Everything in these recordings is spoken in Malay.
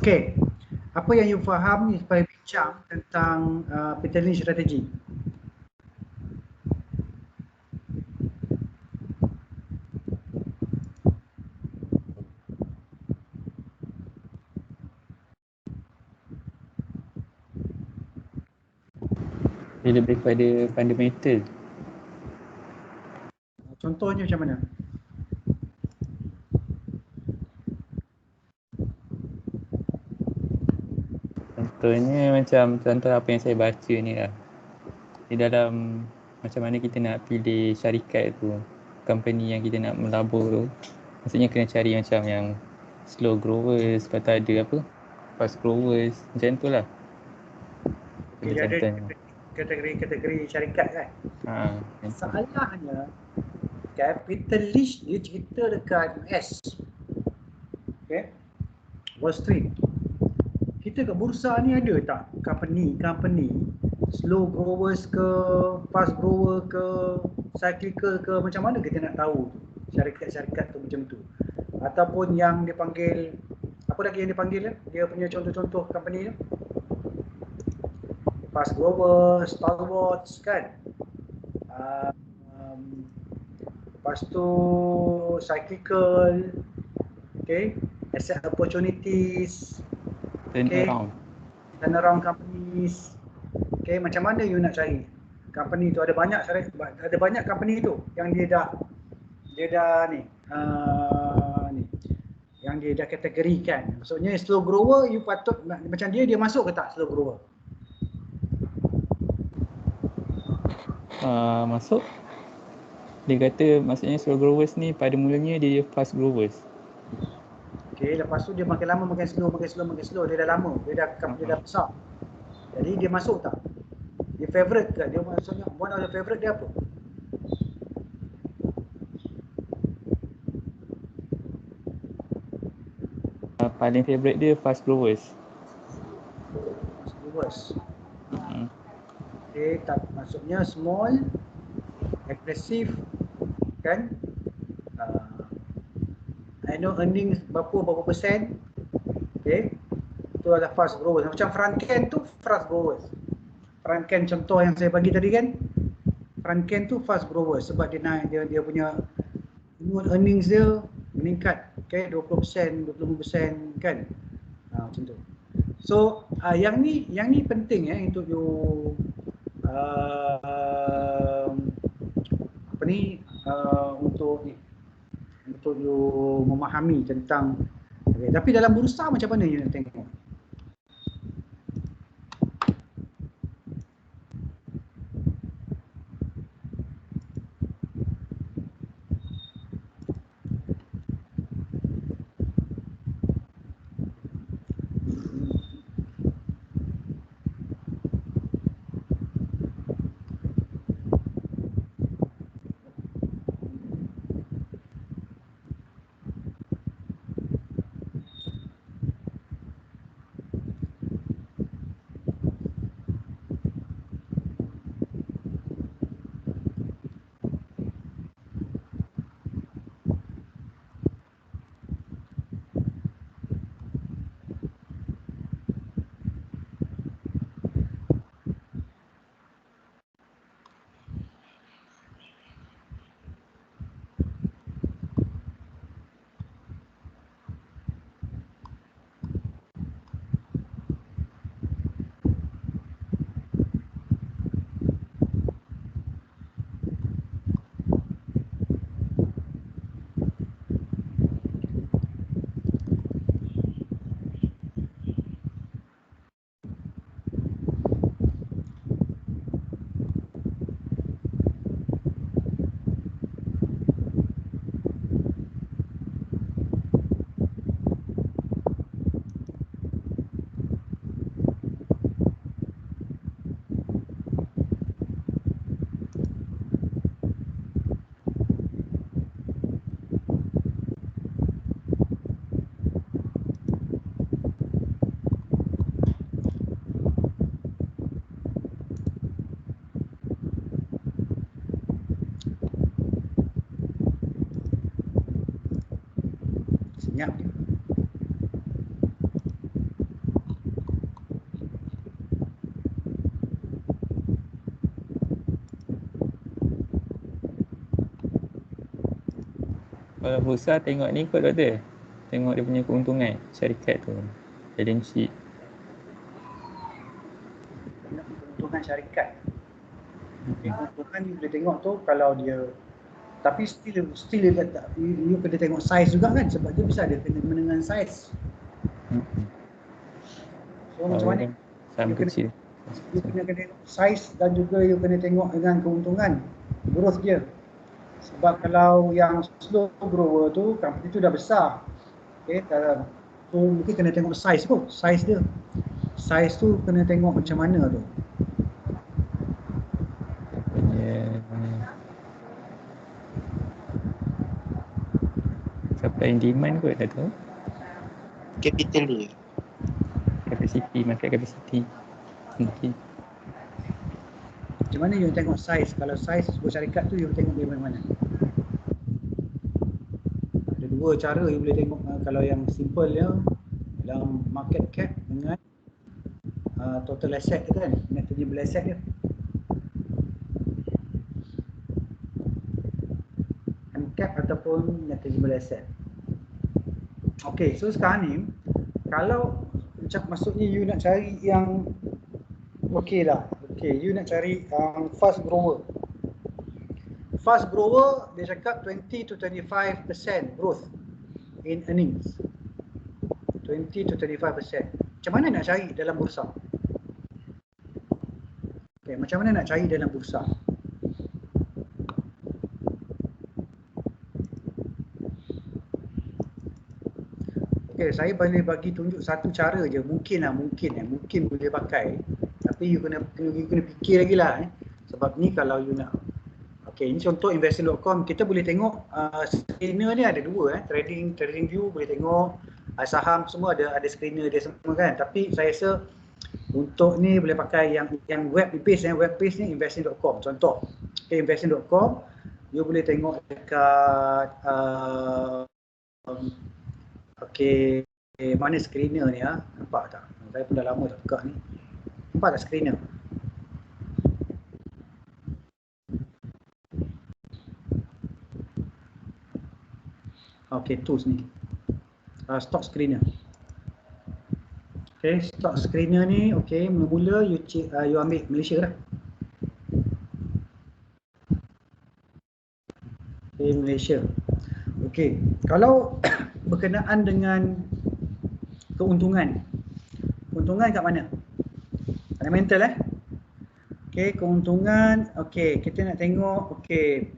Okey. Apa yang you faham ni supaya bincang tentang Peter Lynch strategi? Dia lebih kepada fundamental. Contohnya macam mana? Contohnya macam contoh apa yang saya baca ni lah. Di dalam macam mana kita nak pilih syarikat tu, company yang kita nak melabur tu, maksudnya kena cari macam yang slow growers, lepas tu ada apa, fast growers, macam tu lah. Okay, dia ada kategori syarikat kan? Masalahnya Capital Lynch dia cerita dekat US, okay, Wall Street. Kita kat bursa ni ada tak company slow growers ke, fast grower ke, cyclical ke, macam mana kita nak tahu syarikat-syarikat tu macam tu? Ataupun yang dia panggil, apa lagi yang dia panggil dia punya contoh-contoh company tu? Fast grower, stalwarts kan? Lepas tu cyclical, okay, asset opportunities, turnaround companies. Okay, macam mana you nak cari company tu? Ada banyak company tu yang dia dah ni yang dia dah kategorikan. Maksudnya slow grower you patut macam dia masuk ke tak slow grower? Masuk. Dia kata maksudnya slow growers ni pada mulanya dia fast growers. Okay, lepas tu dia makin lama makin slow, dia dah lama, dia dah besar. Jadi dia masuk tak? Dia favorite ke? Dia maksudnya one of the favorite dia apa? Paling favorite dia fast growers. Fast growers. Okay, tak, maksudnya small, aggressive, kan? Annual earnings berapa persen? Okay, itu adalah fast growers. Macam Franken tu fast growers. Franken contoh yang saya bagi tadi kan, Franken tu fast growers sebab dia naik, dia punya annual earnings dia meningkat, okay, 20%, 25% kan, macam tu. So yang ni penting untuk you untuk you memahami tentang, okay. Tapi dalam bursa macam mana you nak tengok? Senyap. Kalau bursa tengok ni kot doktor. Tengok dia punya keuntungan syarikat tu. Balance sheet. Keuntungan syarikat. Okay, keuntungan you boleh tengok tu kalau dia, tapi still dia tak, you kena tengok size juga kan, sebab dia bisa ada kena dengan size. So macam mana? Saham kecil. You kena tengok size dan juga you kena tengok dengan keuntungan growth dia. Sebab kalau yang slow grower tu, company tu dah besar. Okay, so mungkin kena tengok size tu, size dia. Size tu kena tengok macam mana tu. Supply and demand kot dah tu. Capital dia. Capacity, market capacity. Mungkin. Macam mana you tengok size? Kalau size sebuah syarikat tu you tengok dari mana? Ada dua cara you boleh tengok. Kalau yang simple dia dalam market cap dengan total asset dia kan, net tangible asset dia. Cap ataupun net tangible asset. Okey, so sekarang ni kalau macam maksudnya you nak cari yang okey lah. Okey, you nak cari fast grower. Fast grower dia cakap 20 to 25% growth in earnings. 20 to 25%. Macam mana nak cari dalam bursa? Okey, macam mana nak cari dalam bursa? Okay, saya boleh bagi tunjuk satu cara je, mungkin boleh pakai. Tapi you kena fikir lagi lah sebab ni kalau you nak. Okay, ini contoh investing.com, kita boleh tengok screener ni ada dua trading view boleh tengok, saham semua ada screener dia semua kan. Tapi saya rasa untuk ni boleh pakai yang web page ni investing.com contoh. Okay, investing.com you boleh tengok dekat okey, mana screener ni nampak tak? Saya pun dah lama tak buka ni. Nampak tak screener? Okey, tools ni. Stock screener. Okey, stock screener ni okey, mula-mula you ambil Malaysia lah. Okey, Malaysia. Okey, kalau berkenaan dengan keuntungan kat mana? Fundamental Okey, keuntungan. Okey, kita nak tengok. Okey,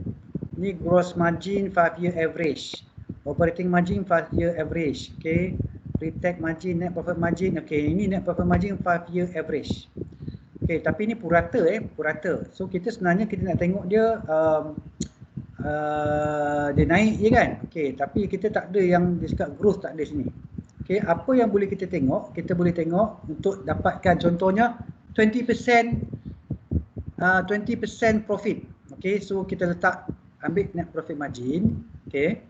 ni gross margin 5-year average, operating margin 5-year average. Okey, pre-tax margin, net profit margin. Okey, ini net profit margin 5-year average. Okey, tapi ni purata purata. So kita sebenarnya kita nak tengok dia dia naik je kan. Okey, tapi kita tak ada yang dia cakap growth, tak ada sini. Okey, apa yang boleh kita tengok? Kita boleh tengok untuk dapatkan contohnya 20% profit. Okey, so kita letak ambil net profit margin. Okey.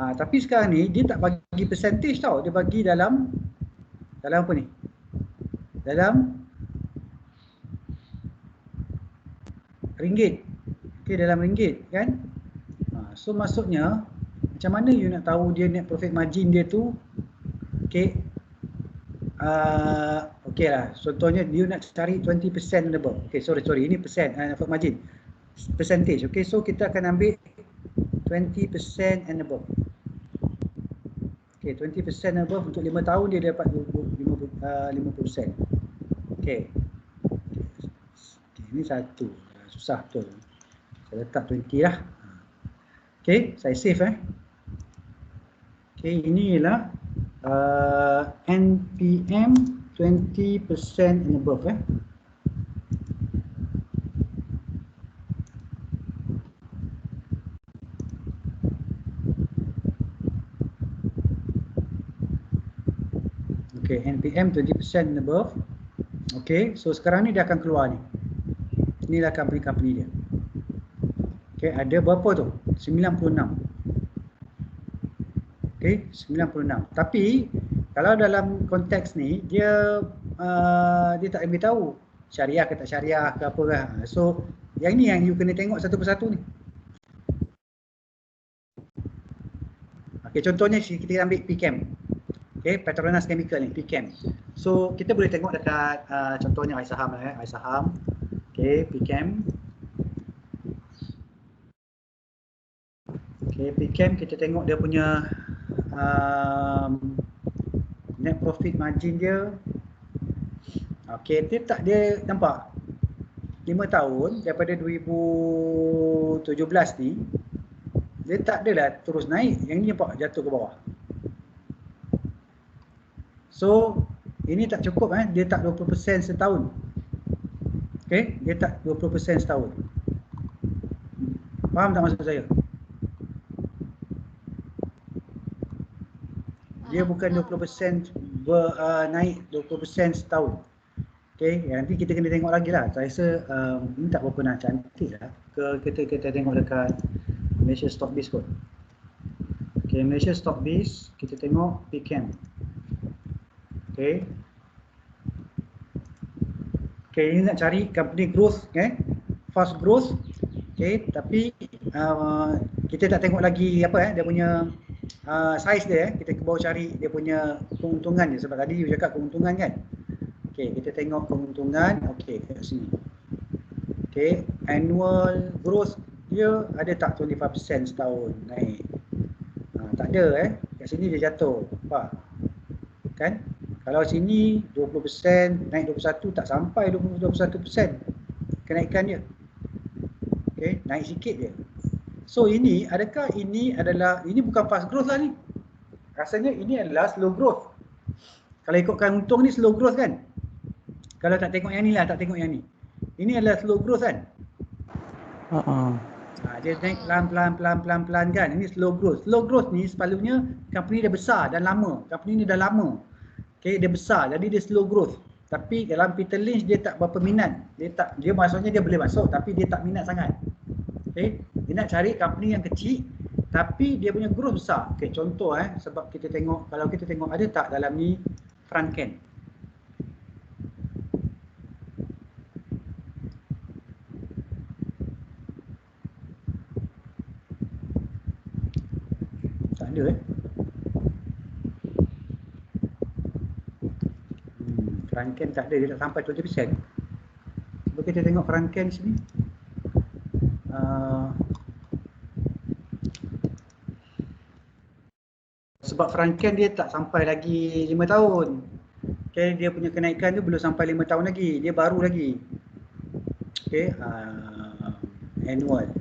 Tapi sekarang ni dia tak bagi percentage tau, dia bagi dalam apa ni? Dalam ringgit. Okey, dalam ringgit kan. So maksudnya macam mana you nak tahu dia net profit margin dia tu? Okey. Okey lah, contohnya you nak cari 20% and above. Okey, sorry, ini persen, profit margin. Percentage. Okey, so kita akan ambil 20% and above. Okey, 20% and above untuk 5 tahun dia dapat 50%. Okey. Ini satu. Susah betul. Saya letak 20 lah. Okey, saya save Okey, ini ialah NPM 20% and above Okey, NPM 20% and above. Okey, so sekarang ni dia akan keluar ni. Inilah company dia. Okey, ada berapa tu? 96. Okey, 96. Tapi kalau dalam konteks ni dia tak beritahu syariah ke tak syariah ke apa kan. So yang ni yang you kena tengok satu persatu ni. Okay, contohnya kita ambil PChem. Okay, Petronas Chemical ni, PChem. So kita boleh tengok dekat contohnya iSaham lah, iSaham. Okay, PChem. Okay, PChem kita tengok dia punya net profit margin dia. Okay, dia nampak 5 tahun daripada 2017 ni dia tak adalah terus naik, yang ni nampak jatuh ke bawah. So ini tak cukup, dia tak 20% setahun. Okay, dia tak 20% setahun. Faham tak maksud saya? Dia bukan 20% naik 20% setahun. Okay, nanti kita kena tengok lagi lah. Saya rasa ini tak berapa nak cantik lah. Kita tengok dekat Malaysia Stockbiz kot. Okay, Malaysia Stockbiz, kita tengok PChem. Okay. Okay, ini nak cari company growth, fast growth. Okay, tapi kita tak tengok lagi apa dia punya size dia. Kita baru cari dia punya keuntungan dia, sebab tadi you cakap keuntungan kan. Okay, kita tengok keuntungan. Okay, kat sini. Okay, annual growth dia ada tak 25% setahun naik? Tak ada kat sini dia jatuh. Nampak? Kan? Kalau sini 20%, naik 21, tak sampai 21% kenaikan dia. Okay, naik sikit je. So ini, adakah ini bukan fast growth lah ni? Rasanya ini adalah slow growth. Kalau ikutkan untung ni slow growth kan? Kalau tak tengok yang ni lah, tak tengok yang ni. Ini adalah slow growth kan? Dia naik pelan-pelan kan? Ini slow growth. Slow growth ni sepatutnya company dah besar dan lama. Company ni dah lama. Okay, dia besar, jadi dia slow growth. Tapi dalam Peter Lynch dia tak berapa minat. Dia maksudnya dia boleh masuk tapi dia tak minat sangat. Okay, dia nak cari company yang kecil tapi dia punya growth besar. Okay, contoh sebab kita tengok, kalau kita tengok ada tak dalam ni Franken. Tak ada Franken tak ada, dia tak sampai 20%. Cuba kita tengok Franken sini. Sebab Franken dia tak sampai lagi 5 tahun. Okay, dia punya kenaikan tu belum sampai 5 tahun lagi, dia baru lagi. Okay, annual.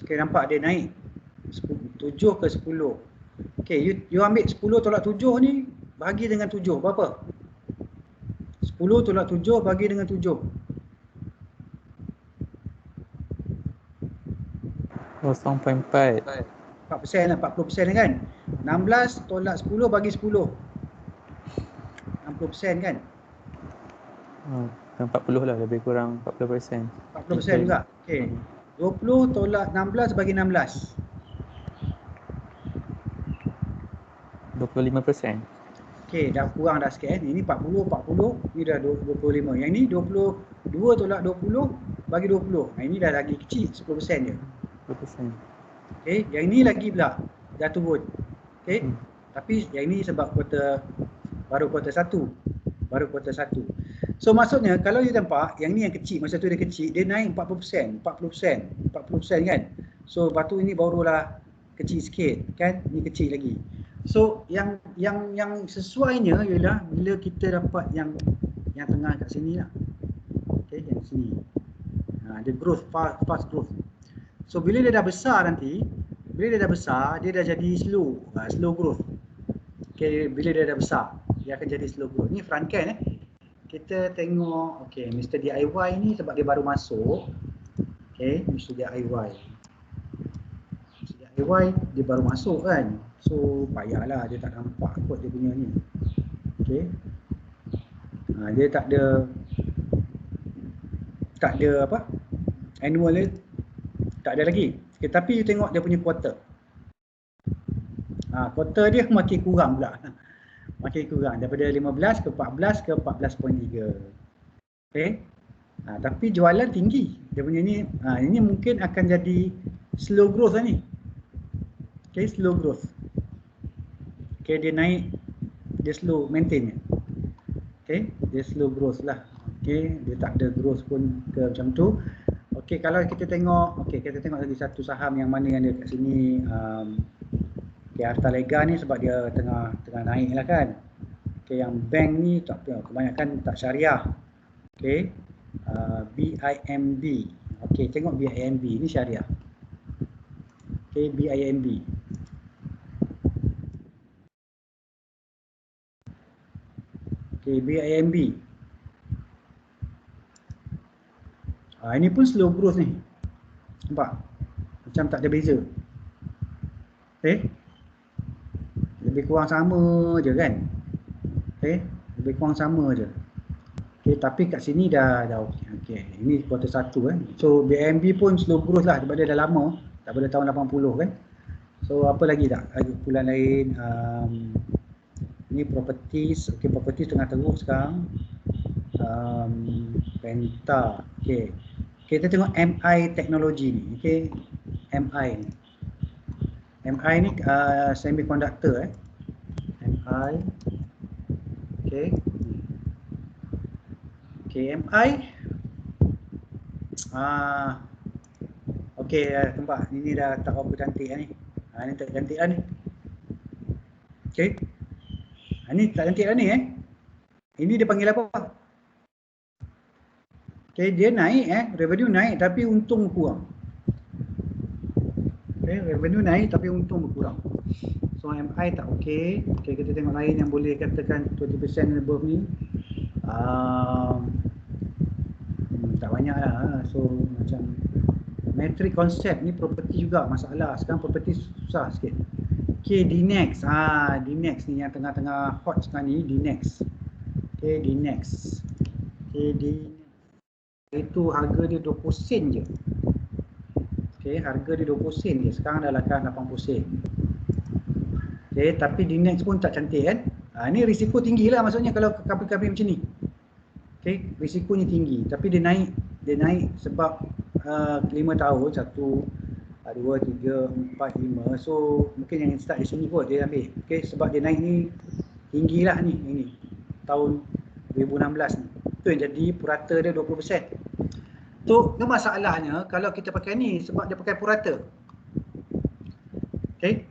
Okay, nampak dia naik 7 ke 10. Okay, you ambil 10 tolak 7 ni bagi dengan 7, berapa? 10 tolak 7 bagi dengan 7. 0.4. 4% lah, 40% kan? 16 tolak 10 bagi 10. 60% kan? 40 lah, lebih kurang 40%. 40% juga. Okay. 20 tolak 16 bagi 16. 25%. Okay, dah kurang dah sikit Ini 40, ni dah 25. Yang ni 22 tolak 20 bagi 20. Ini dah lagi kecil, 10% je. 10%. Okay, yang ni lagi pula dah turun. Okay, tapi yang ni sebab baru kuarter 1. So maksudnya kalau you nampak yang ni yang kecil, masa tu dia kecil, dia naik 40% kan. So lepas tu ini barulah kecil sikit kan, ni kecil lagi. So yang sesuainya ialah bila kita dapat yang tengah kat sini lah. Okay, yang sini. Dia growth, fast growth. So bila dia dah besar nanti, dia dah jadi slow growth. Okay, bila dia dah besar, dia akan jadi slow growth. Ni Franken Kita tengok, okay, Mr. DIY ni sebab dia baru masuk. Okay, Mr. DIY. Dia baru masuk kan. So payahlah, dia tak nampak kot dia punya ni. Okay. Dia tak ada apa? Annual dia tak ada lagi. Okay, tapi you tengok dia punya quarter. Quarter dia makin kurang pula. Makin kurang daripada 15 ke 14 ke 14.3. Okay. Tapi jualan tinggi. Dia punya ni ini mungkin akan jadi slow growth lah ni. Okay, slow growth. Okay, dia naik, dia slow maintain. Okay, dia slow growth lah. Okay, dia tak ada growth pun ke macam tu. Okay, kalau kita tengok, okay, kita tengok lagi satu saham yang mana yang ada kat sini. Okay, Hartalega ni sebab dia tengah naik lah kan. Okay, yang bank ni tak apa, kebanyakan tak syariah. Okay, BIMB. Okay, tengok BIMB ni syariah. Okay, BIMB. Okay, BIMB. Ini pun slow growth ni. Nampak? Macam tak ada beza. Okay. Lebih kurang sama je kan. Okay. Lebih kurang sama je. Okay, tapi kat sini dah okey. Okay. Ini kuartal 1 kan. So BIMB pun slow growth lah sebab dia dah lama. Daripada tahun 80 kan. So apa lagi tak? Ada kumpulan lain. Ini properties. Okay, properties tengah teruk sekarang. Penta. Okay. Kita tengok MI teknologi ni. Okay. MI ni. MI ni semiconductor MI. Okay. Okay, MI. Okay, nampak ini dah tak apa cantik ni. Ni tak cantik lah ni. Okay. Ni tak cantik lah ni Ini dia panggil apa? Okay, dia naik revenue naik tapi untung kurang. Okay, revenue naik tapi untung berkurang. So MI tak okey. Okay, kita tengok lain yang boleh katakan 20% above ni. Tak banyak lah. So macam Matrix Concept ni property juga masalah. Sekarang property susah sikit. Okay, DNEX. DNEX ni yang tengah-tengah hot sekarang ni, DNEX. Okay, DNEX. Okay, DNEX. Itu harga dia 20 sen je. Okay, harga dia 20 sen je. Sekarang dah lakan 80 sen. Okay, tapi DNEX pun tak cantik kan. Ni risiko tinggi lah maksudnya kalau company macam ni. Okay, risikonya tinggi. Tapi dia naik sebab 5 tahun, 1, 2, 3, 4, 5. So mungkin yang start di sini kot dia ambil. Okay, sebab dia naik ni tinggi lah ni. Ini tahun 2016 ni. Itu yang jadi purata dia 20%. Tu masalahnya kalau kita pakai ni sebab dia pakai purata. Okay,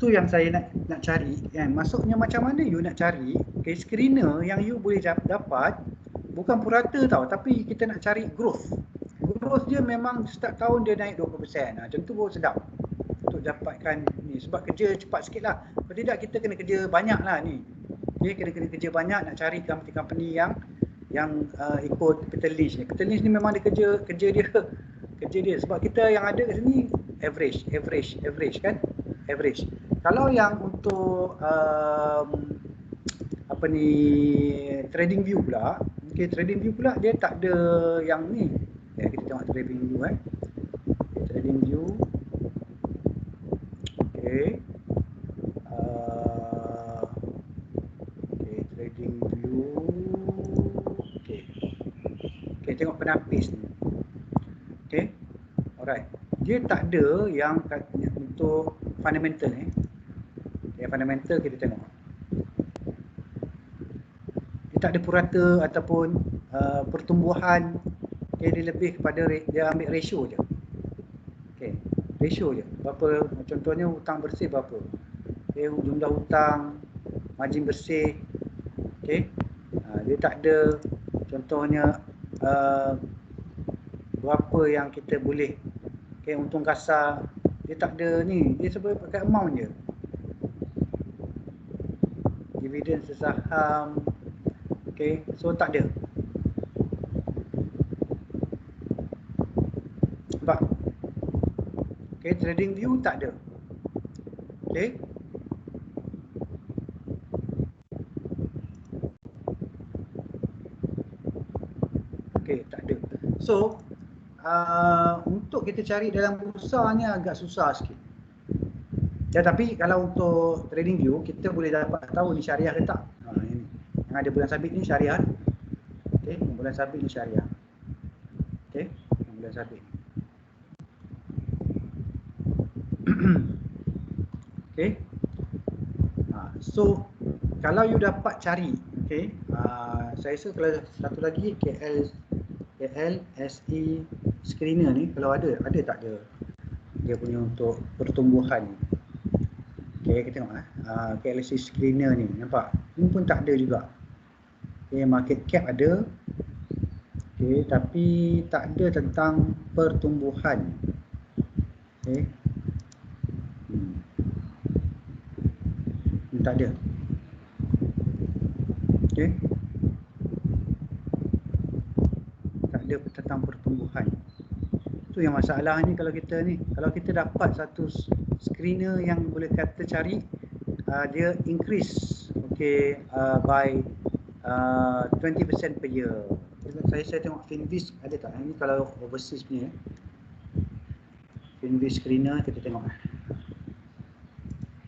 tu yang saya nak cari kan. Maksudnya macam mana you nak cari screener yang you boleh dapat bukan purata tau, tapi kita nak cari growth. Growth dia memang setiap tahun dia naik 20%. Macam tu baru sedap untuk dapatkan ni. Sebab kerja cepat sikit lah. Kalau tidak kita kena kerja banyak lah ni. Okay, kena kerja banyak nak cari company-company yang ikut capital niche ni. Capital niche ni memang dia kerja dia sebab kita yang ada kat sini average kan, average. Kalau yang untuk trading view pula, okay, trading view pula dia tak ada yang ni. Okay, kita tengok trading view okay, trading view. Okay. Trading view. Okay, tengok penapis ni. Okay, alright. Dia tak ada yang untuk fundamental Okay, fundamental kita tengok. Dia tak ada purata ataupun pertumbuhan. Okay, dia lebih kepada dia ambil ratio je. Okay, ratio je. Berapa, contohnya hutang bersih berapa. Okay, jumlah hutang, margin bersih. Okay, dia tak ada contohnya berapa yang kita boleh. Okay, untung kasar dia tak ada ni, dia sebab pakai amount je. Dividen sesaham. Okay, so tak ada. Nampak? Okay, trading view tak ada. Okay. Okay, tak ada. So untuk kita cari dalam bursa ni agak susah sikit. Ya, tapi kalau untuk trading view kita boleh dapat tahu ni syariah ke tak. Ini yang ada bulan sabit ni syariah. Okey, bulan sabit ni syariah. Okey, bulan sabit. Okay. So kalau you dapat cari, okay, saya rasa kalau satu lagi KLSE screener ni, kalau ada tak dia punya untuk pertumbuhan ni. Okay, kita tengok KLSE screener ni, nampak? Ini pun tak ada juga. Okay, market cap ada. Okay, tapi tak ada tentang pertumbuhan. Okay. Tak ada. Okay. Tak ada tentang pertumbuhan. Itu yang masalah ni kalau kita dapat satu screener yang boleh kata cari dia increase by 20% per year. Saya tengok Finviz ada tak? Ini kalau overseas punya. Finviz screener kita tengok.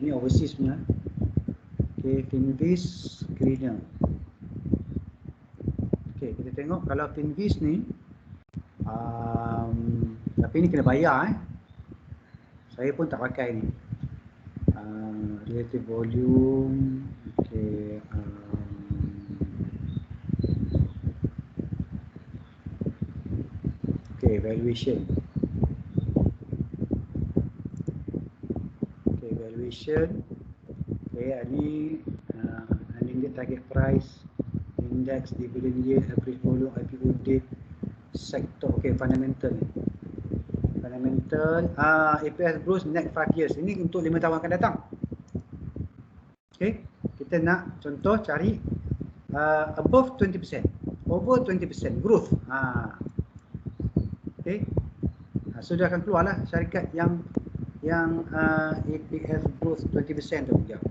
Ini overseas punya. Okay, Finviz screener. Okay, kita tengok kalau Finviz ni tapi ni kena bayar Saya pun tak pakai ni. Relative volume. Okay, okay, valuation. Okay, valuation. Okay, ni unlimited target price, index, dividend yield, average volume, IPO date, sector. Okay, fundamental ni. Fundamental, EPS growth next 5 years. Ini untuk 5 tahun akan datang. Okay, kita nak contoh cari above 20%, over 20% growth. Okay, so dia akan keluarlah syarikat yang EPS growth 20% tu. Sekejap.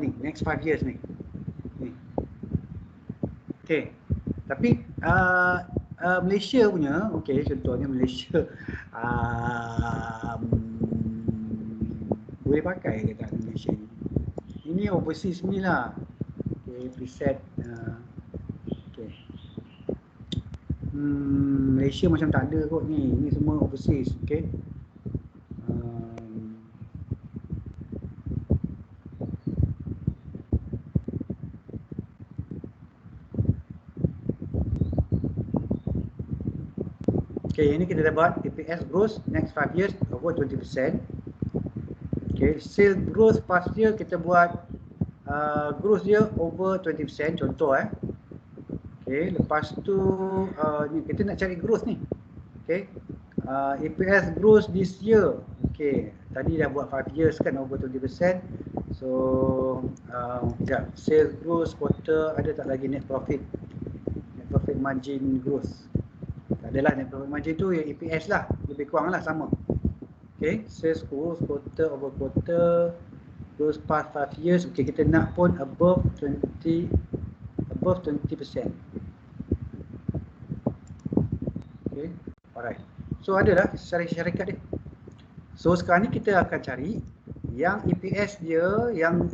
Ni next 5 years ni. Okay, tapi Malaysia punya, okay, contohnya Malaysia boleh pakai ke tak Malaysia ni? Ini overseas ni lah. Okay, preset. Okay. Malaysia macam tak ada kot ni. Ini semua overseas. Okay. Okay, ini kita dapat EPS growth next 5 years over 20%. Okay, sales growth past year kita buat growth dia over 20%, contoh Okay, lepas tu ni kita nak cari growth ni. Okay, EPS growth this year. Okay, tadi dah buat 5 years kan over 20%. So sekejap, sales growth quarter, ada tak lagi net profit margin growth? Tak adalah, net profit margin tu yang EPS lah, lebih kurang lah sama. Okay, sales growth quarter over quarter, growth past 5 years. Okay, kita nak pun above 20%. Okay, alright. So adalah syarikat dia. So sekarang ni kita akan cari yang EPS dia yang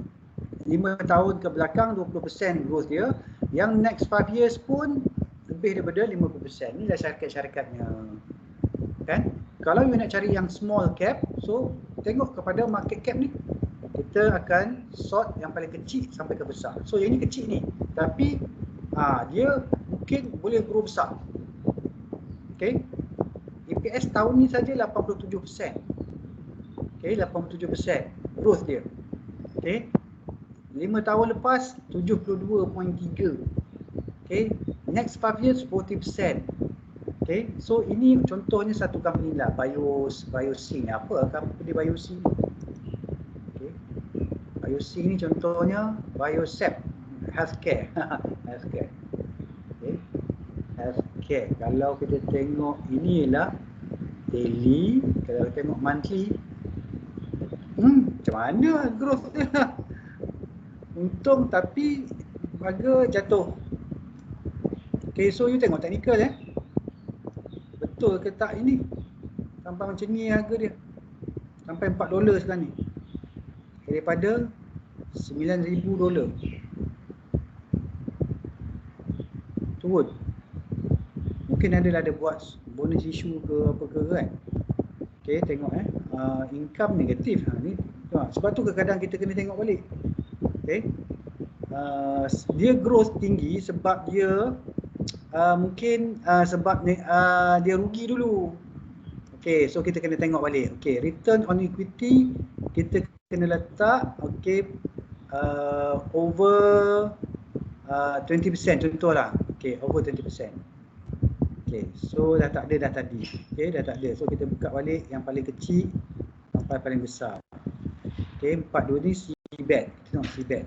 5 tahun ke belakang 20% growth dia, yang next 5 years pun lebih daripada 50%. Inilah syarikat-syarikatnya. Kan? Kalau you nak cari yang small cap, so tengok kepada market cap ni. Kita akan sort yang paling kecil sampai ke besar. So yang ni kecil ni, tapi dia mungkin boleh grow besar. Okay, EPS tahun ni saja 87%. Okay, 87% growth dia. Okay, 5 tahun lepas 72.3. Okay, next 5 years 40%. Okay, so ini contohnya satu company lah, BioSync. Apa company BioSync? Okay, BioSync ni contohnya Biosep Healthcare. Healthcare. Okay, Healthcare. Kalau kita tengok inilah daily, kalau kita tengok monthly, macam mana growth dia? Untung tapi harga jatuh. Okay, so you tengok technical betul ke tak ini? Sampai macam ni harga dia. Sampai $4 sekarang ni. Daripada $9,000. Turun. Mungkin ada buat bonus issue ke apa ke kan. Okay, tengok income negatif. Ni Sebab tu kadang-kadang kita kena tengok balik. Okay. Dia growth tinggi sebab dia mungkin sebab dia rugi dulu. Okay, so kita kena tengok balik. Okay, return on equity kita kena letak over 20% contohlah. Okay, over 20%. Okay, so dah tak ada dah tadi. Okay, dah tak ada. So kita buka balik yang paling kecil sampai paling besar. Okay, 42 ni CBET. Tengok CBET.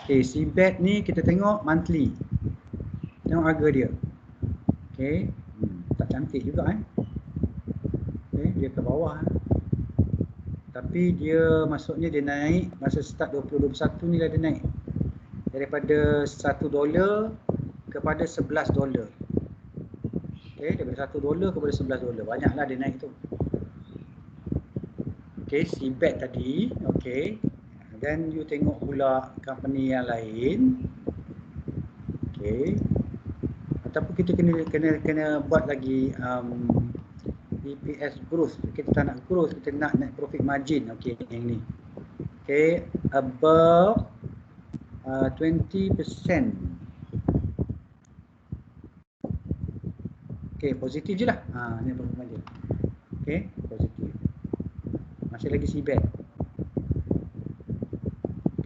Okay, CBET ni kita tengok monthly. Tengok harga dia. Okay, tak cantik juga Okay, dia ke bawah. Tapi dia maksudnya dia naik masa start 2021 ni dah dia naik. Daripada $1 kepada $11. Okay, daripada $1 kepada $11. Banyaklah dia naik tu. Okay, CBET tadi. Okay. Dan you tengok pula company yang lain. Okay. Ataupun kita kena buat lagi EPS growth. Kita tak nak growth, kita nak net profit margin. Okay, yang ni. Okay, above 20%. Okay, positif je lah. Net profit margin. Okay, positif. Masih lagi CBET.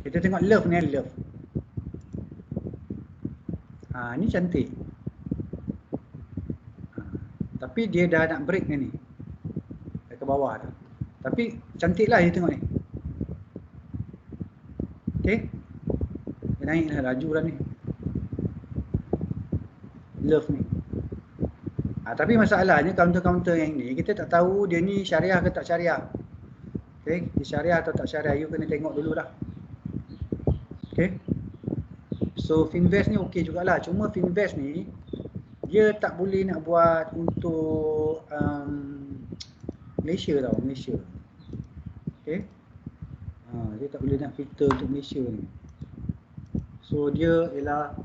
Kita tengok love ni, love. Ni cantik. Tapi dia dah nak break ni. Dah ke bawah dah. Tapi cantik lah dia tengok ni. Okay. Dia naik lah, laju lah ni. Love ni. Tapi masalahnya counter-counter yang ni, kita tak tahu dia ni syariah ke tak syariah. Okay. Dia syariah atau tak syariah, you kena tengok dulu lah. Okay. So Finvest ni okey jugalah. Cuma Finvest ni dia tak boleh nak buat untuk Malaysia tau, Malaysia. Okay. Dia tak boleh nak filter untuk Malaysia ni. So dia ialah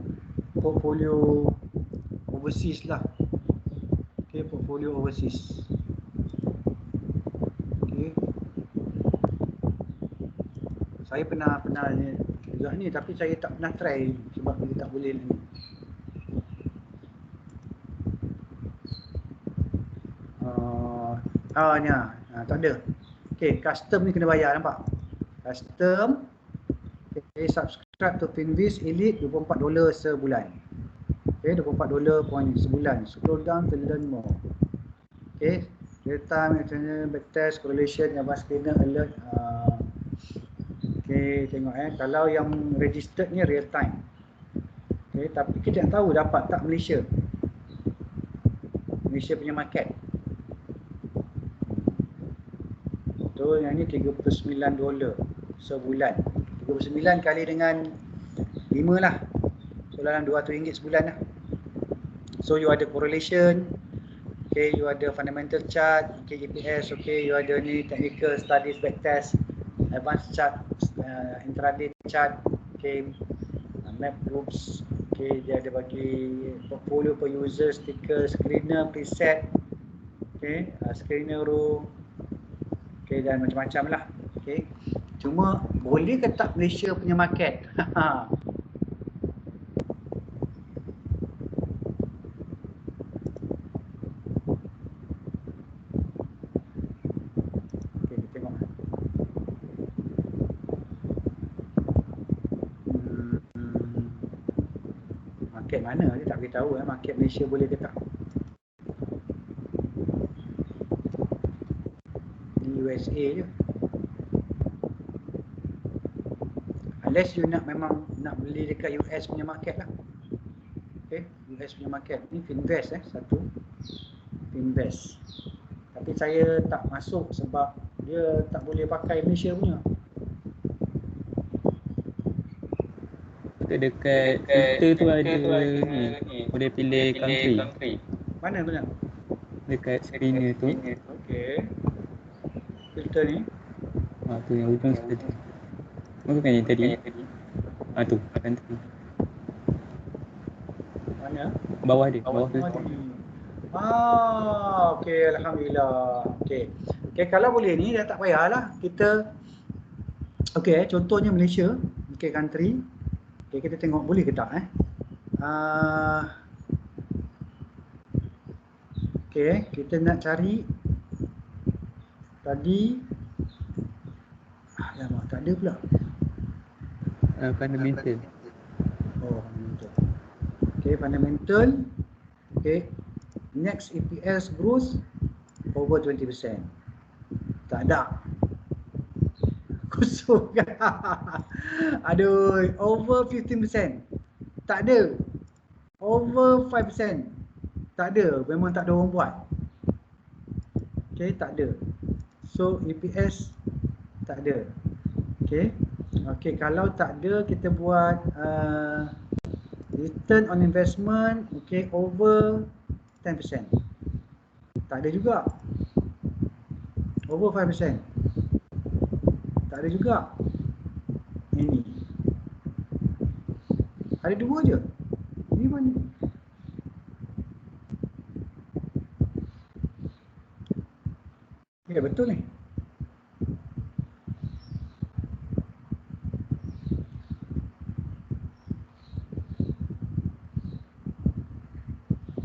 portfolio overseas lah. Okay, portfolio overseas. Okay. Saya pernah juga ni, tapi saya tak pernah try sebab dia tak boleh ni. Ni tak ada. Okay, custom ni kena bayar, nampak? Custom. Okay, subscribe to Finviz Elite $24 sebulan. Okay, $24 sebulan. Scroll down to learn more. Okay, real time, backtest, correlation, advanced screener, alert. Okay, tengok kalau yang registered ni real time. Okay, tapi kita tak tahu dapat tak Malaysia. Malaysia punya market. So yang ni $39 sebulan. 39 kali dengan 5 lah. So dalam RM200 sebulan lah. So you ada correlation. Okay, you ada fundamental chart, okay, EPS, okay, you ada ni technical studies, backtest, advanced chart, intraday chart, okay, map groups, okay, dia ada bagi portfolio per user, sticker, screener, preset, okay, screener room, okay, dan macam-macam lah, okay. Cuma boleh ke tak Malaysia punya market? Market mana dia tak beritahu market Malaysia boleh ke tak. Di USA je. Unless you memang nak beli dekat US punya market lah. Okay, US punya market. Ni Finvest satu. Finvest. Tapi saya tak masuk sebab dia tak boleh pakai Malaysia punya. Dekat filter tu ada ni, boleh pilih country. Mana tu? Dekat screener tu. Okey. Filter ni. Tu yang ujung sekali. Bukan yang tadi. Tu country. Mana? Bawah dia, bawah filter. Okey, alhamdulillah. Okey. Okay, kalau boleh ni dah tak payahlah kita. Okay, contohnya Malaysia, okay, country. Okay, kita tengok boleh ke tak okay, kita nak cari tadi. Alamak, tak ada pula. Fundamental. Oh, fundamental. Okay, fundamental. Okay, next EPS growth over 20%. Tak ada. Kosong. Aduh, over 15%. Tak ada. Over 5%. Tak ada. Memang tak ada orang buat. Okay, tak ada. So, EPS tak ada. Okay. Okay, kalau tak ada, kita buat return on investment, okay, over 10%. Tak ada juga. Over 5%. Tak ada juga. Ini. Ada dua je. Ini mana? Ya, betul ni.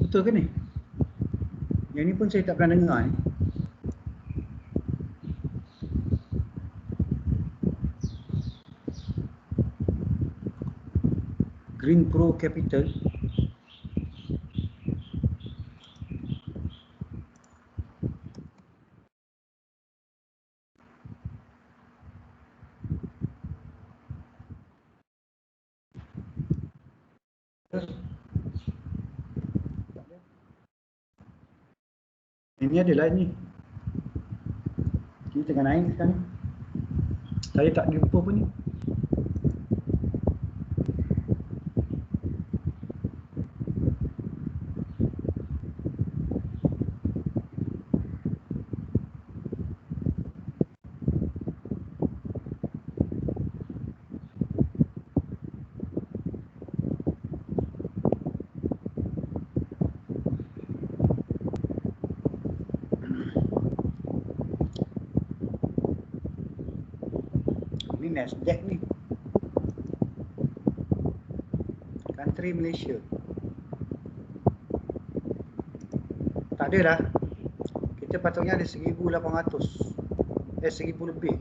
Betul ke ni? Yang ni pun saya tak pernah dengar ni. Green Pro Capital. Ini adalah ni. Ini tengah naik sekarang. Saya tak jumpa pun ni. Ni Nasdaq ni. Country Malaysia. Tak ada dah. Kita patutnya ada 1,800. 1,000 lebih.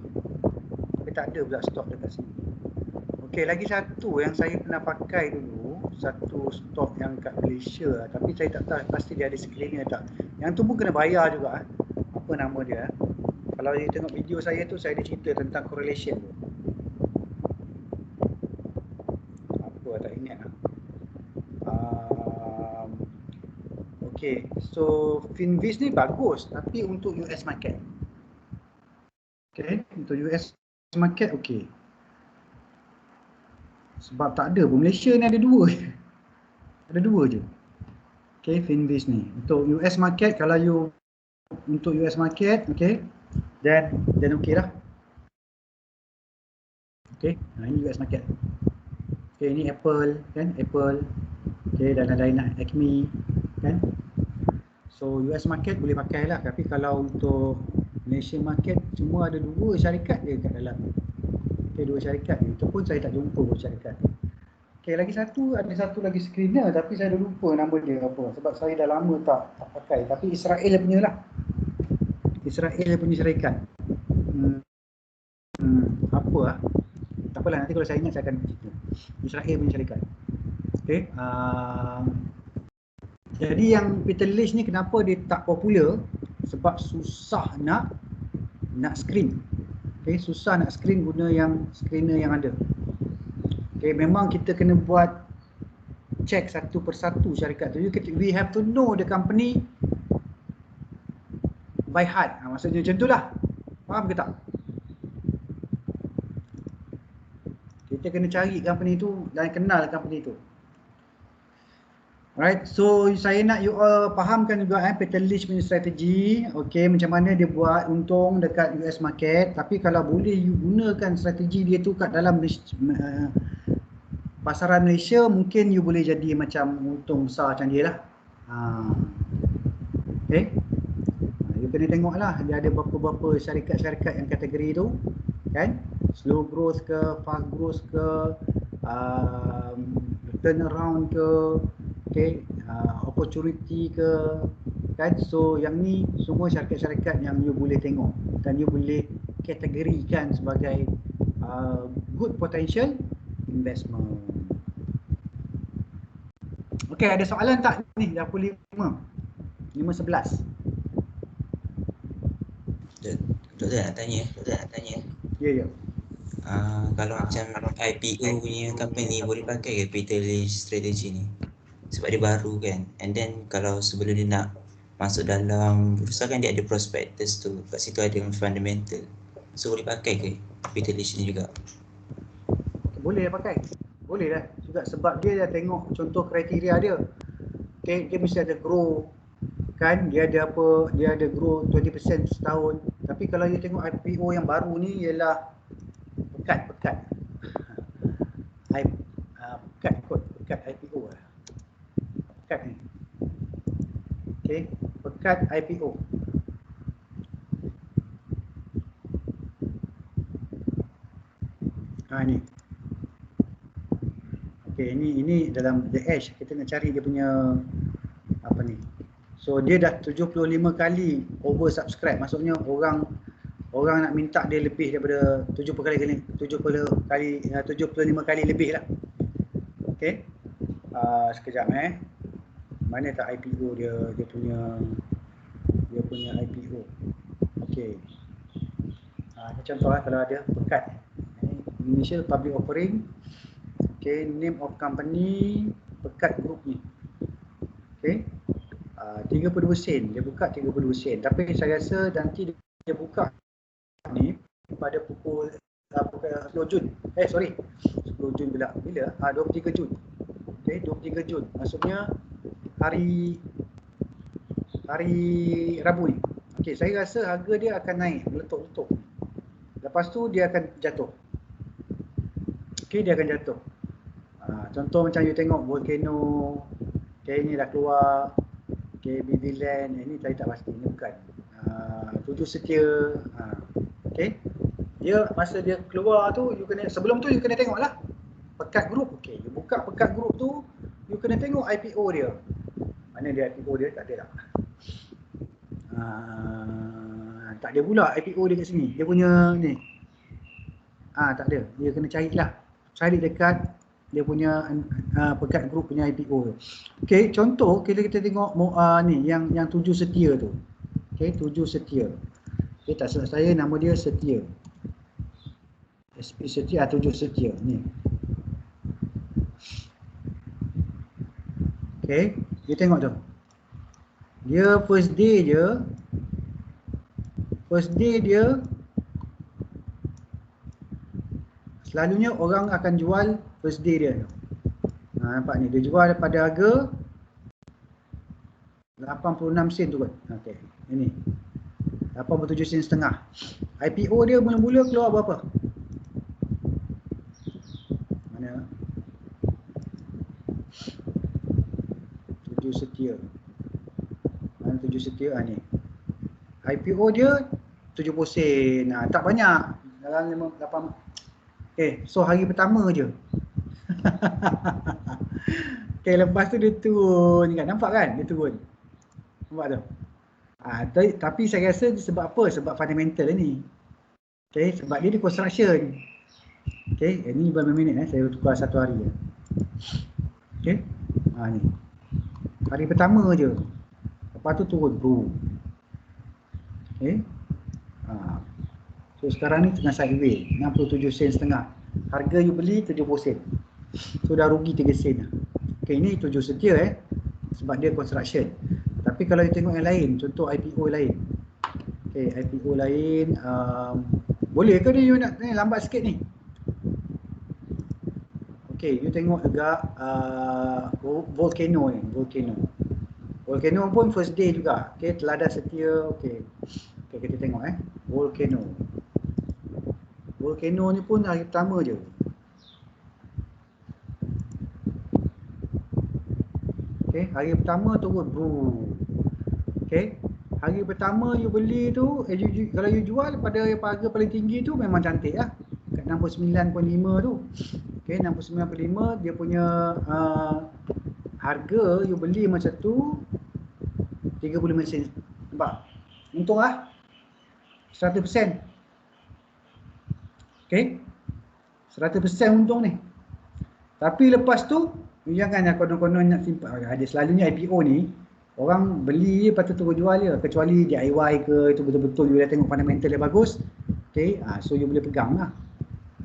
Tapi tak ada pula stok dekat sini. Okey, lagi satu yang saya pernah pakai dulu, satu stok yang kat Malaysia, tapi saya tak tahu pasti dia ada screener tak. Yang tu pun kena bayar juga. Apa nama dia? Kalau you tengok video saya tu, saya ada cerita tentang correlation tu. Apa tak ingat lah. Okay, so Finviz ni bagus tapi untuk US market. Okay, untuk US market okay. Sebab tak ada pun, Malaysia ni ada dua. Ada dua je. Okay, Finviz ni. Untuk US market, kalau you untuk US market, okay, then okay lah. Okay, ini US market. Okay, ini Apple kan, Apple. Okay, dan lain-lain lah, Acme kan. So US market boleh pakai lah, tapi kalau untuk Malaysia market semua ada dua syarikat je kat dalam. Okay, dua syarikat je. Itu pun saya tak jumpa pun syarikat. Okay, lagi satu, ada satu lagi screener tapi saya dah lupa nama dia apa. Sebab saya dah lama tak pakai. Tapi Israel punya lah. Israel punya syarikat. Apa lah. Tak apalah, nanti kalau saya ingat saya akan cerita. Israel punya syarikat. Okay. Jadi yang Peter Lynch ni kenapa dia tak popular? Sebab susah nak screen. Okay, susah nak screen guna yang screener yang ada. Okay, memang kita kena buat check satu persatu syarikat tu. We have to know the company by heart. Maksudnya macam tu lah. Faham ke tak? Kita kena cari company tu dan kenal company tu. Alright, so saya nak you all fahamkan juga Peter Lynch punya strategi. Okay, macam mana dia buat untung dekat US market. Tapi kalau boleh you gunakan strategi dia tu kat dalam pasaran Malaysia, mungkin you boleh jadi macam untung besar macam dia lah. Okay, you kena tengok lah dia ada berapa-berapa syarikat-syarikat yang kategori tu kan, slow growth ke, fast growth ke, turnaround ke, opportunity ke kan. So yang ni semua syarikat-syarikat yang you boleh tengok dan you boleh kategorikan sebagai good potential investment. Okey, ada soalan tak ni? Dah pukul 5.11. Doktor nak tanya. Ya. Kalau macam IPO punya company boleh pakai capitalist strategy ni? Sebab dia baru kan. And then kalau sebelum dia nak masuk dalam bursa kan dia ada prospectus tu. Kat situ ada fundamental. So boleh pakai ke capitalist ni juga? Boleh pakai. Boleh lah juga sebab dia dah tengok contoh kriteria dia. Okay, dia mesti ada grow kan, dia ada apa, dia ada grow 20% setahun. Tapi kalau you tengok IPO yang baru ni ialah pekat IPO lah. Pekat ni. Okay, pekat IPO. Ni. Okay, ini dalam The Edge kita nak cari dia punya apa ni. So dia dah 75 kali oversubscribe, maksudnya orang nak minta dia lebih daripada 75 kali lebih lah. Okey. Sekejap mana tak IPO dia punya IPO. Okey. Ni contoh lah kalau ada pekat. Initial public offering. Okey, name of company pekat group ni. Okey. 32 sen, dia buka 32 sen. Tapi saya rasa nanti dia buka ni pada pukul 10 Jun. 10 Jun bila? 23 Jun. Okey, 23 Jun. Maksudnya hari Rabu ni. Okey, saya rasa harga dia akan naik, meletup-letup. Lepas tu dia akan jatuh. Okey, dia akan jatuh. Contoh macam you tengok Volcano. Okey, ni dah keluar. Okay, BB Land, ini saya tak pasti, ini bukan. Tujuh Setia. Okay. Dia masa dia keluar tu, you kena, sebelum tu you kena tengok lah Pekat Group. Okay, you buka Pekat Group tu, you kena tengok IPO dia. Mana dia IPO dia? Tak ada tak. Tak ada pula IPO dia kat sini. Dia punya ni. Tak ada. Dia kena cari lah. Cari dekat dia punya Pekat Group punya IPO. Okey, contoh kita tengok ni yang 7 Setia tu. Okey, 7 Setia. Okey, tak salah saya nama dia Setia. SP Setia, 7 Setia ni. Okey, kita tengok tu. Dia first day dia selalunya orang akan jual first day dia tu. Nampak ni, dia jual pada harga 86 sen tu kot. Okey, ini 87 sen setengah. IPO dia mula-mula keluar berapa? Mana? 7 Setia. Mana 7 Setia? Ni. IPO dia 70 sen. Tak banyak. Dalam 8. Okay, so hari pertama je. Okay, lepas tu dia turun kan. Nampak kan? Dia turun. Nampak tu? Tapi saya rasa sebab apa? Sebab fundamental ni. Okay, sebab dia di construction. Okay, ini berapa minit saya tukar satu hari je. Okay, ni. Hari pertama je. Lepas tu turun bro. Okay. So sekarang ni tengah sideways, 67 sen setengah. Harga you beli 70 sen. So dah rugi 3 sen lah. Okay, ini 7 Setia sebab dia construction. Tapi kalau you tengok yang lain, contoh IPO lain. Okay, IPO lain boleh ke dia you nak lambat sikit ni? Okay, you tengok juga Volcano ni, Volcano pun first day juga. Okay, Teladan Setia. Okay, kita tengok Volcano ni pun hari pertama je. Okay, hari pertama turun bro. Okay, hari pertama you beli tu, kalau you jual pada harga paling tinggi tu memang cantik lah. Kat 69.5 tu. Okay, 69.5 dia punya harga you beli macam tu 35 sen. Nampak? Untung lah. 100%. Okay. 100% untung ni. Tapi lepas tu, jangan konon-konon nak simpan. Ada selalunya IPO ni, orang beli lepas tu terus jual je. Kecuali DIY ke, itu betul-betul you dah tengok fundamental dia bagus. Okay, so you boleh pegang lah.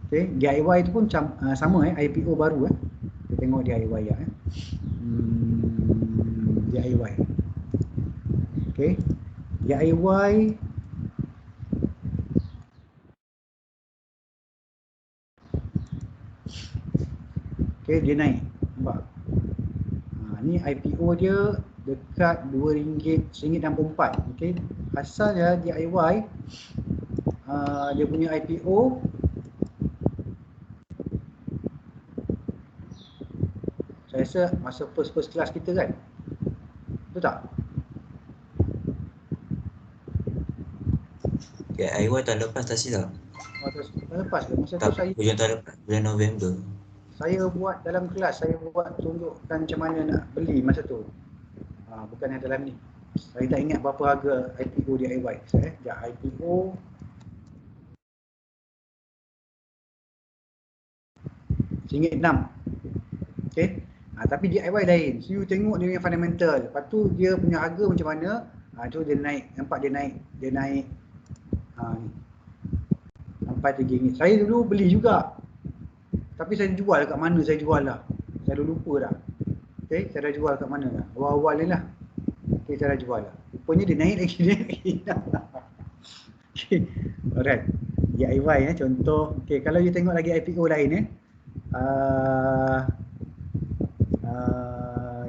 Okay, DIY tu pun sama IPO baru kita tengok DIY ya. DIY. Okay, DIY okay, dia naik. Nampak? Ni IPO dia dekat RM2.64. Okay, asalnya DIY dia punya IPO saya rasa masa first class kita kan. Betul tak? DIY tahun lepas tak silap. Tahun lepas ke? Masa tu saya hujung tahun lepas, bulan November. Saya buat dalam kelas, saya buat tunjukkan macam mana nak beli masa tu. Bukan yang dalam ni. Saya tak ingat berapa harga IPO DIY. IPO RM6. Okay. Tapi DIY lain. So you tengok dia punya fundamental. Lepas tu dia punya harga macam mana. Tu dia naik. Nampak dia naik. Dia naik. Ni. Sampai RM3. Saya dulu beli juga. Tapi saya jual kat mana saya jual lah. Saya dah lupa dah. Okay, saya dah jual kat mana lah. Awal-awal ni lah. Okay, saya dah jual lah. Rupanya dia naik lagi. Okay, alright. DIY contoh. Okay, kalau you tengok lagi IPO lain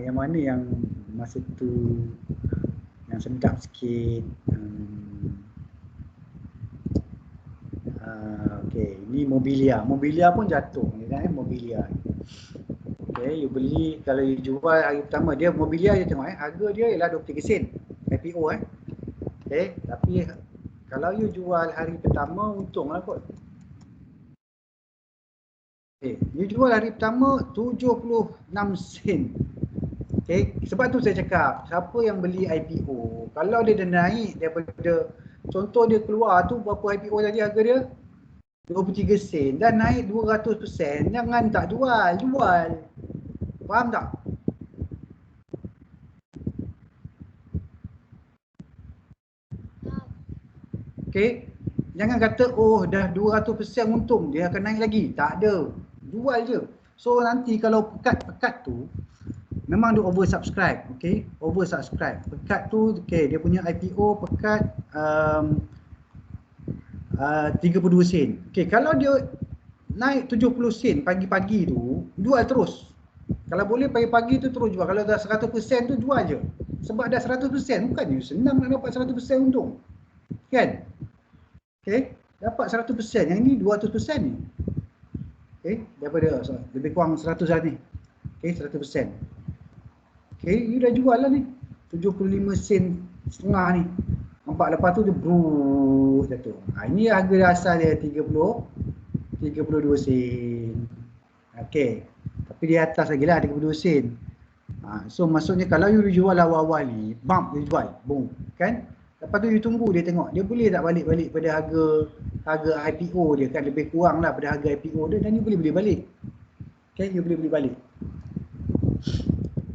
yang mana yang masa tu yang sedap sikit. Okay, ini Mobilia. Mobilia pun jatuh. Mobilia. Okay, you beli, kalau you jual hari pertama, dia Mobilia je tengok harga dia ialah 23 sen. IPO Okay, tapi kalau you jual hari pertama, untung lah kot. Okay, you jual hari pertama 76 sen. Okay, sebab tu saya cakap, siapa yang beli IPO, kalau dia dah naik daripada, contoh dia keluar tu, berapa IPO tadi harga dia? 23 sen, dan naik 200%, jangan tak jual, jual. Faham tak? Okay, jangan kata, oh dah 200% untung, dia akan naik lagi. Tak ada, jual je. So nanti kalau pekat tu, memang dia oversubscribe, okay? Oversubscribe. Pekat tu, okay, dia punya IPO pekat 32 sen. Okay, kalau dia naik 70 sen pagi-pagi tu, jual terus. Kalau boleh pagi-pagi tu terus jual. Kalau dah 100% tu jual je. Sebab dah 100%, bukannya senang nak dapat 100% untung. Kan? Okay, dapat 100%. Yang ni 200% ni. Okay, daripada lebih kurang 100 lah ni. Okay, 100%. Okay, you dah jual lah ni 75 sen setengah ni. Nampak lepas tu dia brrrr jatuh. Ini harga asal dia 32 sen. Okay, tapi di atas lagi lah 32 sen. So maksudnya kalau you jual awal-awal ni, bump dia jual, boom, kan? Lepas tu you tunggu dia tengok, dia boleh tak balik-balik pada harga IPO dia kan, lebih kurang lah pada harga IPO dia, dan you boleh beli balik. Okay, you boleh beli balik.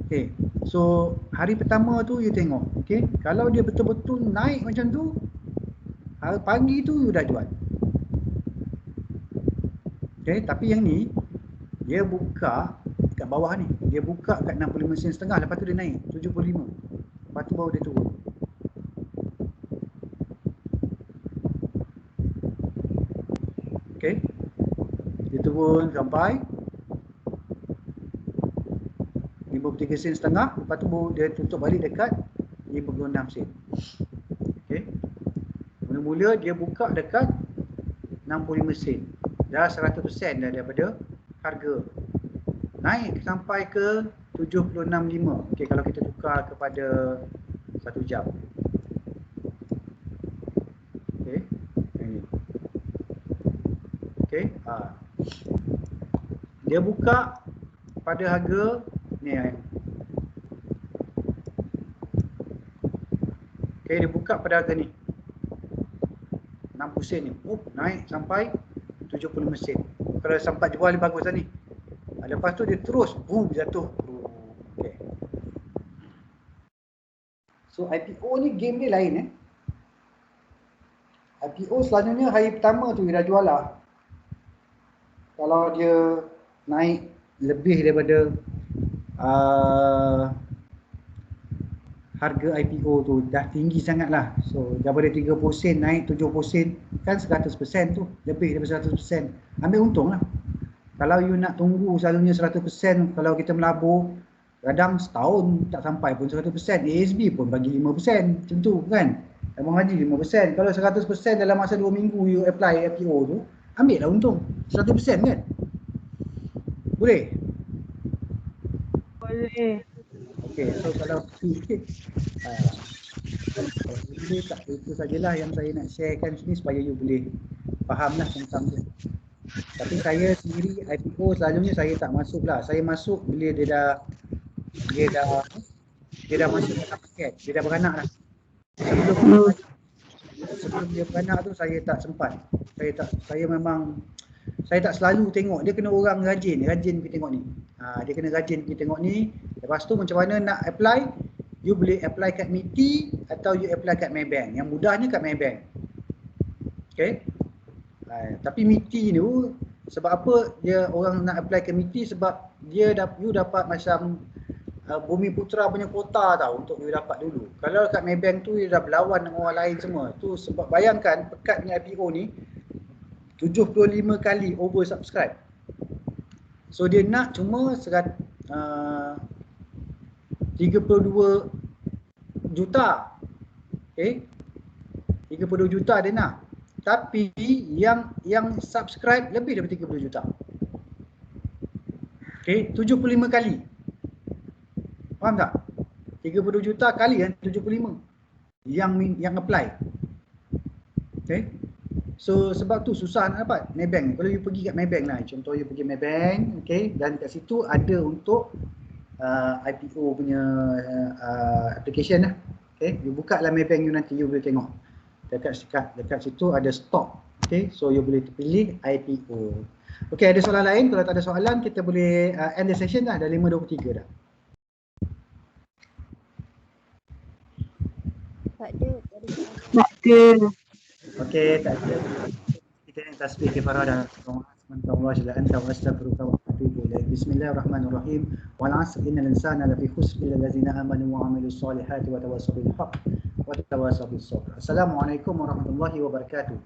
Okay, so hari pertama tu you tengok, okay, kalau dia betul-betul naik macam tu, hari pagi tu you dah jual. Okay, tapi yang ni dia buka kat bawah ni, dia buka kat 65 sen setengah, lepas tu dia naik 75, lepas tu baru dia turun. Okay, dia turun sampai 53 sen setengah, lepas tu dia tutup balik dekat 56 sen. Okay, mula-mula dia buka dekat 65 sen, dah 100% dah daripada harga, naik sampai ke 76.5. Okay, kalau kita tukar kepada 1 jam, Okey. Okey. Dia buka pada harga ni. Okey, dia buka pada harga ni. 60 sen ni. Naik sampai 70 sen. Kalau sempat jual ni bagus lah ni. Lepas tu dia terus jatuh. Okey. So IPO ni game dia lain IPO selalunya hari pertama tu dia dah jual lah. Kalau dia naik lebih daripada harga IPO tu dah tinggi sangat lah. So daripada 30 sen naik 70 sen kan 100% tu. Lebih daripada 100%. Ambil untung lah. Kalau you nak tunggu selalunya 100%, kalau kita melabur kadang setahun tak sampai pun 100%. ASB pun bagi 5% macam tu kan. Abang Haji 5%. Kalau 100% dalam masa 2 minggu you apply IPO tu, ambil lah untung 100% kan. Boleh? Boleh. Okey, so kalau itu sajalah yang saya nak sharekan sini supaya you boleh fahamlah tentang tu. Tapi saya sendiri IPO selalunya saya tak masuk lah. Saya masuk bila dia dah masuk dalam market. Dia dah beranak lah. Sebelum dia beranak tu saya tak sempat. Saya tak selalu tengok. Dia kena orang rajin pergi tengok ni. Dia kena rajin pergi tengok ni. Lepas tu macam mana nak apply? You boleh apply kat MITI atau you apply kat Maybank. Yang mudahnya kat Maybank. Okay. Tapi MITI tu sebab apa dia orang nak apply ke MITI? Sebab you dapat macam Bumi Putra punya kuota tau untuk you dapat dulu. Kalau kat Maybank tu you dah berlawan dengan orang lain semua. Tu sebab bayangkan pekat punya IPO ni 75 kali oversubscribe. So dia nak cuma 32 juta. Okay. 32 juta dia nak. Tapi yang subscribe lebih daripada 30 juta. Okay, 75 kali. Faham tak? 30 juta kali kan 75 yang apply. Okay. So sebab tu susah nak dapat Maybank. Kalau you pergi kat Maybank lah, contoh you pergi Maybank, okay, dan kat situ ada untuk IPO punya application lah. Okay, you buka lah Maybank you nanti you boleh tengok. Dekat situ ada stok. Okay, so you boleh pilih IPO. Okay, ada soalan lain? Kalau tak ada soalan, kita boleh end the session dah. Dah 5.23 dah. Tak ada. Okay, tak ada. Kita yang tasbih kepada dah. Bismillahirrahmanirrahim. Wal 'asr innal insana lafi khusr illa allazina amanu wa 'amilus solihati wa tawassaw bil haqq wa tawassaw bis sabr. Assalamualaikum warahmatullahi wabarakatuh.